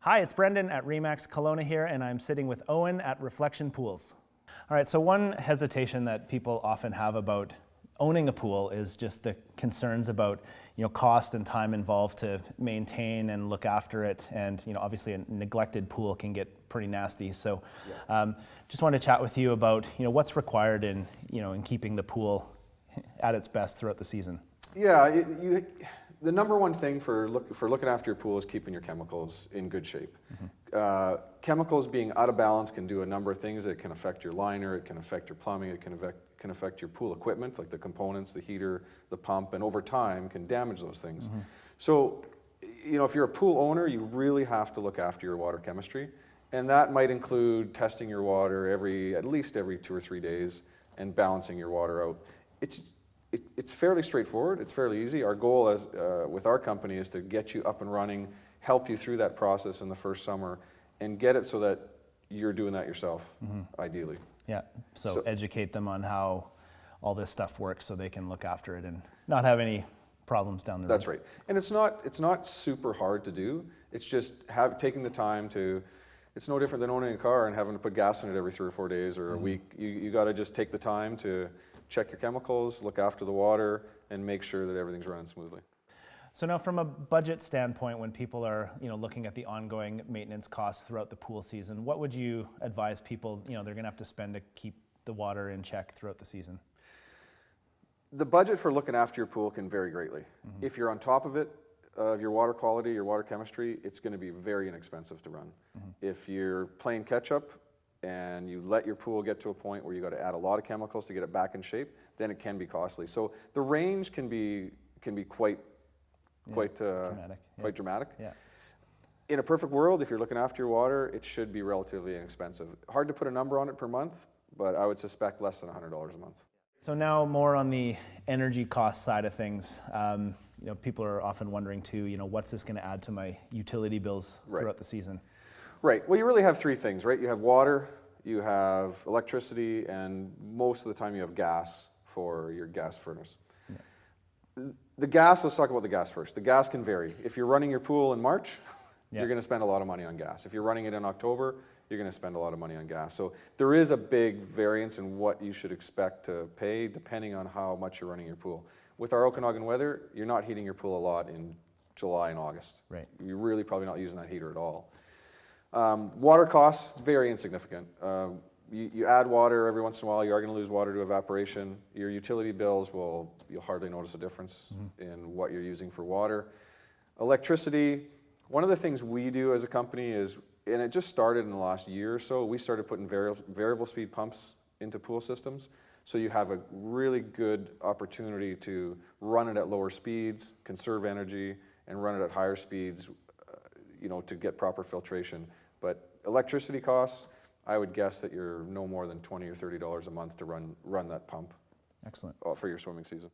Hi, it's Brendan at Remax Kelowna here, and I'm sitting with Owen at Reflection Pools. All right, so one hesitation that people often have about owning a pool is just the concerns about, cost and time involved to maintain and look after it. And, obviously a neglected pool can get pretty nasty. So just wanted to chat with you about, what's required in keeping the pool at its best throughout the season. Yeah, the number one thing for looking after your pool is keeping your chemicals in good shape. Mm-hmm. Chemicals being out of balance can do a number of things. It can affect your liner, it can affect your plumbing, it can affect your pool equipment, like the components, the heater, the pump, and over time can damage those things. Mm-hmm. So, if you're a pool owner, you really have to look after your water chemistry. And that might include testing your water at least every 2 or 3 days and balancing your water out. It's fairly straightforward, it's fairly easy. Our goal with our company is to get you up and running, help you through that process in the first summer, and get it so that you're doing that yourself, mm-hmm. ideally. Yeah, so educate them on how all this stuff works so they can look after it and not have any problems down the road. That's right. And it's not super hard to do. It's just taking the time to, it's no different than owning a car and having to put gas in it every 3 or 4 days or mm-hmm. a week. You got to just take the time to check your chemicals, look after the water, and make sure that everything's running smoothly. So now from a budget standpoint, when people are looking at the ongoing maintenance costs throughout the pool season, what would you advise people they're going to have to spend to keep the water in check throughout the season? The budget for looking after your pool can vary greatly. Mm-hmm. If you're on top of it, of your water quality, your water chemistry, it's going to be very inexpensive to run. Mm-hmm. If you're playing catch up and you let your pool get to a point where you got to add a lot of chemicals to get it back in shape, then it can be costly. So the range can be quite dramatic. Yeah. In a perfect world, if you're looking after your water, it should be relatively inexpensive. Hard to put a number on it per month, but I would suspect less than $100 a month. So now more on the energy cost side of things. People are often wondering too, what's this going to add to my utility bills throughout the season? Right. Well, you really have 3 things, right? You have water, you have electricity, and most of the time you have gas for your gas furnace. Yeah. The gas, let's talk about the gas first. The gas can vary. If you're running your pool in March, you're going to spend a lot of money on gas. If you're running it in October, you're going to spend a lot of money on gas. So there is a big variance in what you should expect to pay depending on how much you're running your pool. With our Okanagan weather, you're not heating your pool a lot in July and August. Right. You're really probably not using that heater at all. Water costs, very insignificant. You add water every once in a while, you are going to lose water to evaporation. Your utility bills, you'll hardly notice a difference mm-hmm. in what you're using for water. Electricity, one of the things we do as a company is, and it just started in the last year or so, we started putting variable speed pumps into pool systems. So you have a really good opportunity to run it at lower speeds, conserve energy, and run it at higher speeds, to get proper filtration. But electricity costs, I would guess that you're no more than $20 or $30 a month to run that pump. Excellent. For your swimming season.